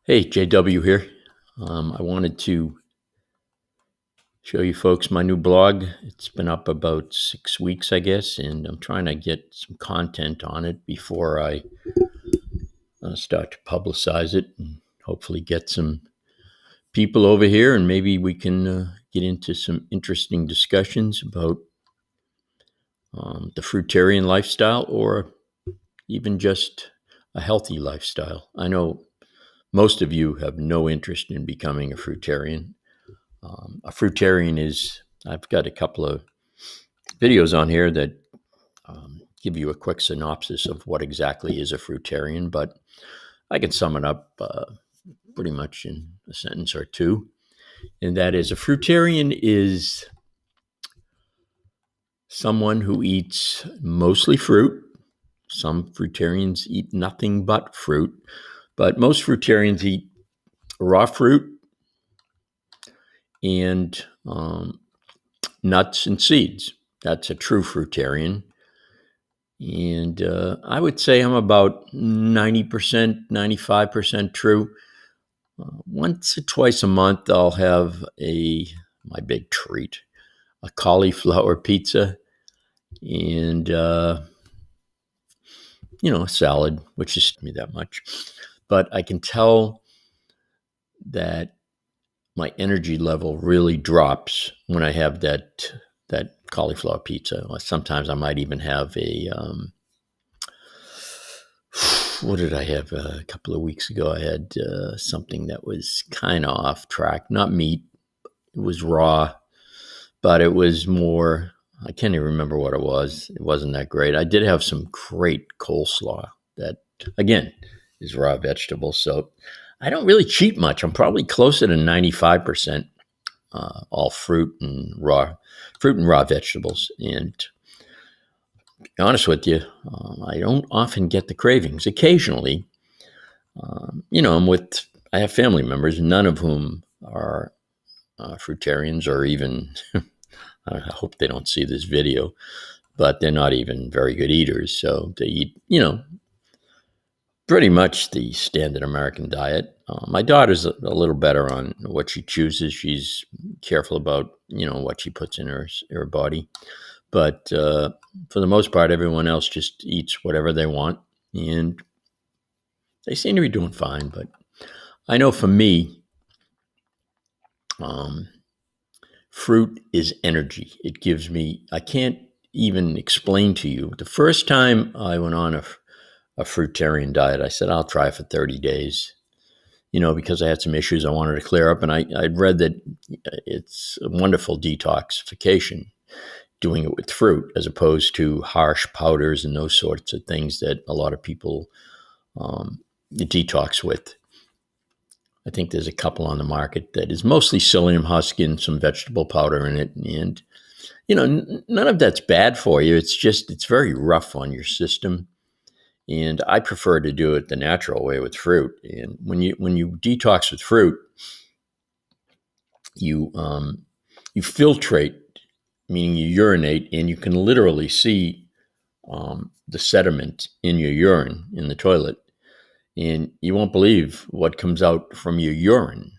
Hey, JW here. I wanted to show you folks my new blog. It's been up about 6 weeks, I guess, and I'm trying to get some content on it before I start to publicize it and hopefully get some people over here, and maybe we can get into some interesting discussions about the fruitarian lifestyle or even just a healthy lifestyle. I know most of you have no interest in becoming a fruitarian. A fruitarian is, I've got a couple of videos on here that give you a quick synopsis of what exactly is a fruitarian, but I can sum it up pretty much in a sentence or two. And that is, a fruitarian is someone who eats mostly fruit. Some fruitarians eat nothing but fruit, but most fruitarians eat raw fruit and nuts and seeds. That's a true fruitarian. And I would say I'm about 90%, 95% true. Once or twice a month, I'll have my big treat, a cauliflower pizza and, a salad, which is me that much. But I can tell that my energy level really drops when I have that cauliflower pizza. Sometimes I might even have what did I have a couple of weeks ago? I had something that was kind of off track. Not meat. It was raw, but it was more, I can't even remember what it was. It wasn't that great. I did have some great coleslaw that, again, is raw vegetables. So I don't really cheat much. I'm probably closer to 95% all fruit and raw vegetables. And to be honest with you, I don't often get the cravings. Occasionally, I have family members, none of whom are fruitarians or even, I hope they don't see this video, but they're not even very good eaters. So they eat, pretty much the standard American diet. My daughter's a little better on what she chooses. She's careful about, what she puts in her body. But for the most part, everyone else just eats whatever they want. And they seem to be doing fine. But I know for me, fruit is energy. It gives me, I can't even explain to you. The first time I went on a fruitarian diet, I said, I'll try for 30 days, because I had some issues I wanted to clear up. And I'd read that it's a wonderful detoxification doing it with fruit as opposed to harsh powders and those sorts of things that a lot of people detox with. I think there's a couple on the market that is mostly psyllium husk and some vegetable powder in it. And, none of that's bad for you. It's very rough on your system. And I prefer to do it the natural way with fruit. And when you detox with fruit, you filtrate, meaning you urinate, and you can literally see the sediment in your urine in the toilet. And you won't believe what comes out from your urine.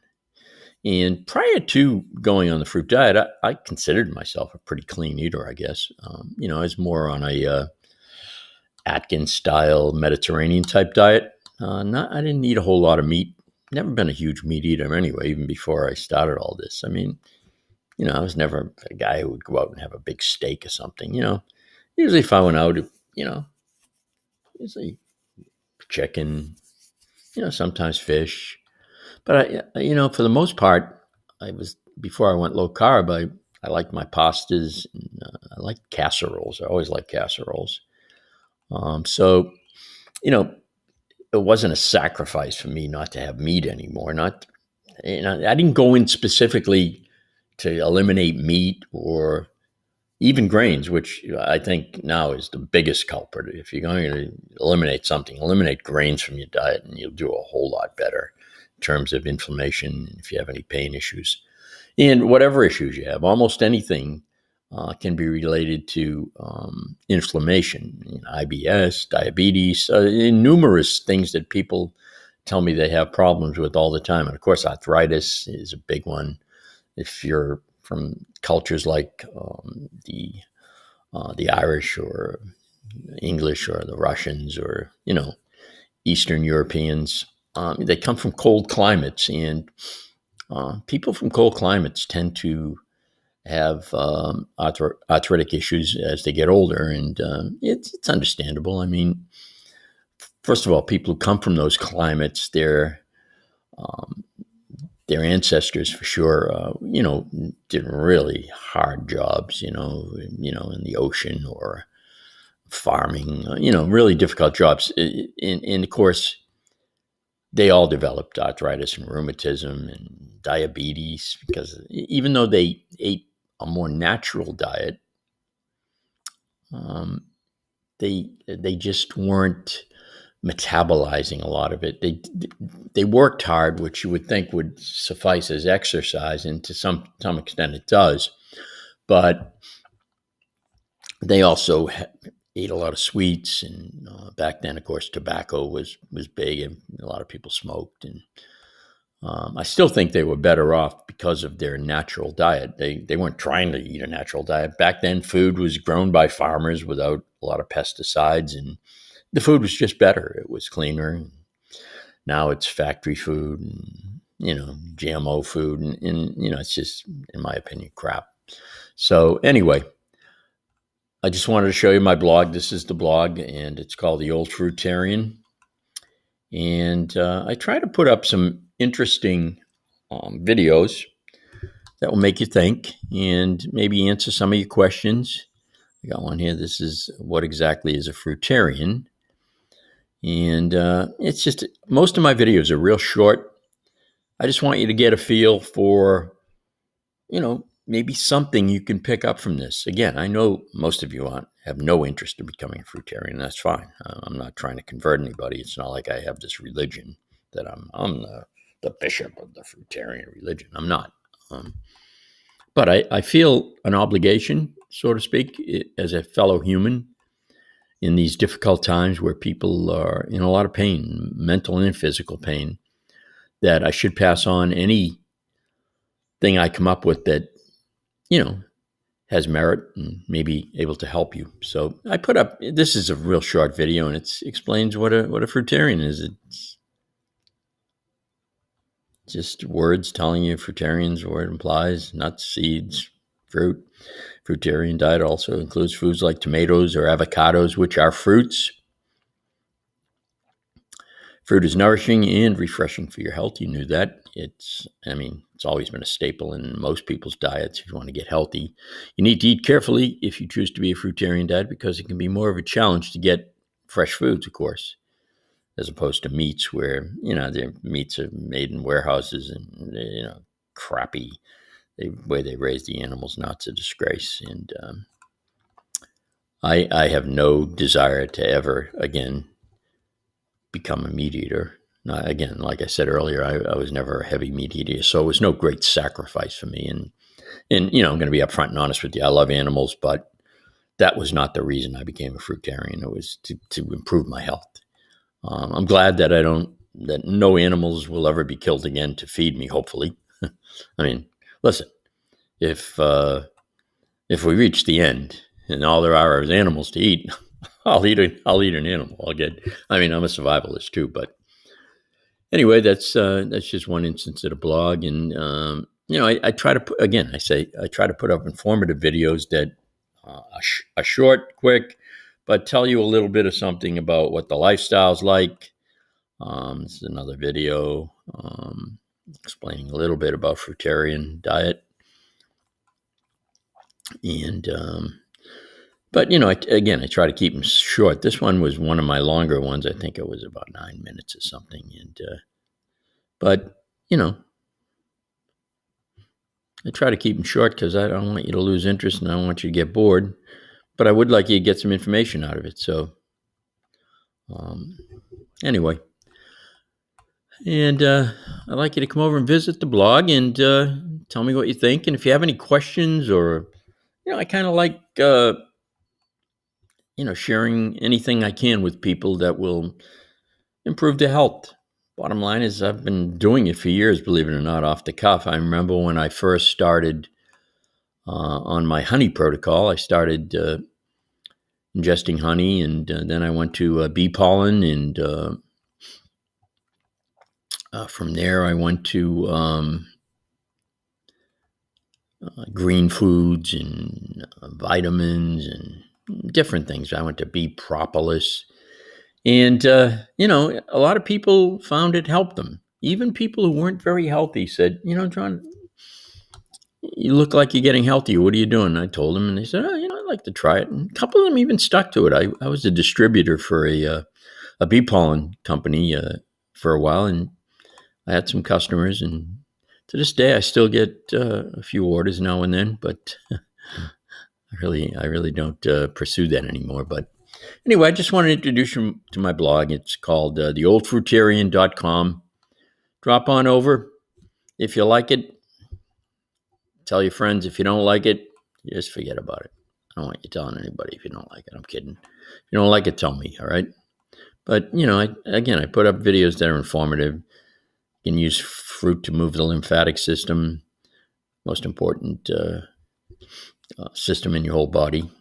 And prior to going on the fruit diet, I considered myself a pretty clean eater, I guess. I was more on a Atkins style Mediterranean type diet. I didn't eat a whole lot of meat. Never been a huge meat eater anyway, even before I started all this. I mean, I was never a guy who would go out and have a big steak or something. Usually if I went out, usually chicken, sometimes fish. But for the most part, before I went low carb, I liked my pastas. And, I liked casseroles. I always liked casseroles. So, it wasn't a sacrifice for me not to have meat anymore. I didn't go in specifically to eliminate meat or even grains, which I think now is the biggest culprit. If you're going to eliminate something, eliminate grains from your diet, and you'll do a whole lot better in terms of inflammation, if you have any pain issues. And whatever issues you have, almost anything can be related to inflammation, IBS, diabetes, numerous things that people tell me they have problems with all the time. And of course, arthritis is a big one. If you're from cultures like the Irish or English or the Russians or Eastern Europeans, they come from cold climates, and people from cold climates tend to have arthritic issues as they get older, and it's understandable. I mean, first of all, people who come from those climates, their ancestors for sure, did really hard jobs, in the ocean or farming, really difficult jobs. And of course, they all developed arthritis and rheumatism and diabetes because even though they ate a more natural diet, they just weren't metabolizing a lot of it. They worked hard, which you would think would suffice as exercise, and to some extent it does. But they also ate a lot of sweets, and back then, of course, tobacco was big, and a lot of people smoked. And I still think they were better off because of their natural diet. They weren't trying to eat a natural diet. Back then, food was grown by farmers without a lot of pesticides, and the food was just better. It was cleaner. Now it's factory food and, GMO food. And it's just, in my opinion, crap. So anyway, I just wanted to show you my blog. This is the blog, and it's called The Old Fruitarian. And I try to put up some interesting videos that will make you think and maybe answer some of your questions. I got one here. This is what exactly is a fruitarian. And it's just, most of my videos are real short. I just want you to get a feel for, maybe something you can pick up from this. Again, I know most of you have no interest in becoming a fruitarian. That's fine. I'm not trying to convert anybody. It's not like I have this religion that I'm the bishop of the fruitarian religion. I'm not. But I feel an obligation, so to speak, as a fellow human in these difficult times where people are in a lot of pain, mental and physical pain, that I should pass on anything I come up with that, has merit and maybe able to help you. So I put up, this is a real short video, and it explains what a fruitarian is. It's just words telling you fruitarians what it implies: nuts, seeds, fruit. Fruitarian diet also includes foods like tomatoes or avocados, which are fruits. Fruit is nourishing and refreshing for your health. You knew that. It's always been a staple in most people's diets. If you want to get healthy, you need to eat carefully if you choose to be a fruitarian diet, because it can be more of a challenge to get fresh foods, of course, as opposed to meats where, their meats are made in warehouses and, crappy. The way they raise the animals, not a disgrace. And I have no desire to ever again become a meat eater. Again, like I said earlier, I was never a heavy meat eater, so it was no great sacrifice for me. And I'm going to be upfront and honest with you. I love animals, but that was not the reason I became a fruitarian. It was to improve my health. I'm glad that that no animals will ever be killed again to feed me, hopefully. I mean, listen, if we reach the end and all there are is animals to eat, I'll eat an animal. I'm a survivalist too, but anyway, that's just one instance of the blog. And I try to put, again, I try to put up informative videos that are short, quick, but tell you a little bit of something about what the lifestyle's like. This is another video explaining a little bit about fruitarian diet. And but I try to keep them short. This one was one of my longer ones. I think it was about 9 minutes or something. And but I try to keep them short because I don't want you to lose interest and I don't want you to get bored. But I would like you to get some information out of it. So anyway, and I'd like you to come over and visit the blog and tell me what you think. And if you have any questions, or I kind of like sharing anything I can with people that will improve their health. Bottom line is I've been doing it for years, believe it or not, off the cuff. I remember when I first started on my honey protocol, I started ingesting honey, and then I went to bee pollen, and from there I went to green foods and vitamins and different things. I went to bee propolis. And, a lot of people found it helped them. Even people who weren't very healthy said, John, you look like you're getting healthier. What are you doing? And I told them, and they said, I'd like to try it. And a couple of them even stuck to it. I was a distributor for a bee pollen company for a while, and I had some customers. And to this day, I still get a few orders now and then, but I really don't pursue that anymore. But anyway, I just want to introduce you to my blog. It's called theoldfruitarian.com. Drop on over. If you like it, tell your friends. If you don't like it, just forget about it. I don't want you telling anybody if you don't like it. I'm kidding. If you don't like it, tell me, all right? But, I put up videos that are informative. You can use fruit to move the lymphatic system, most important system in your whole body.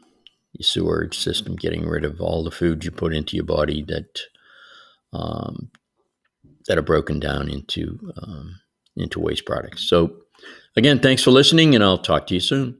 Your sewerage system, getting rid of all the food you put into your body that are broken down into waste products. So, again, thanks for listening, and I'll talk to you soon.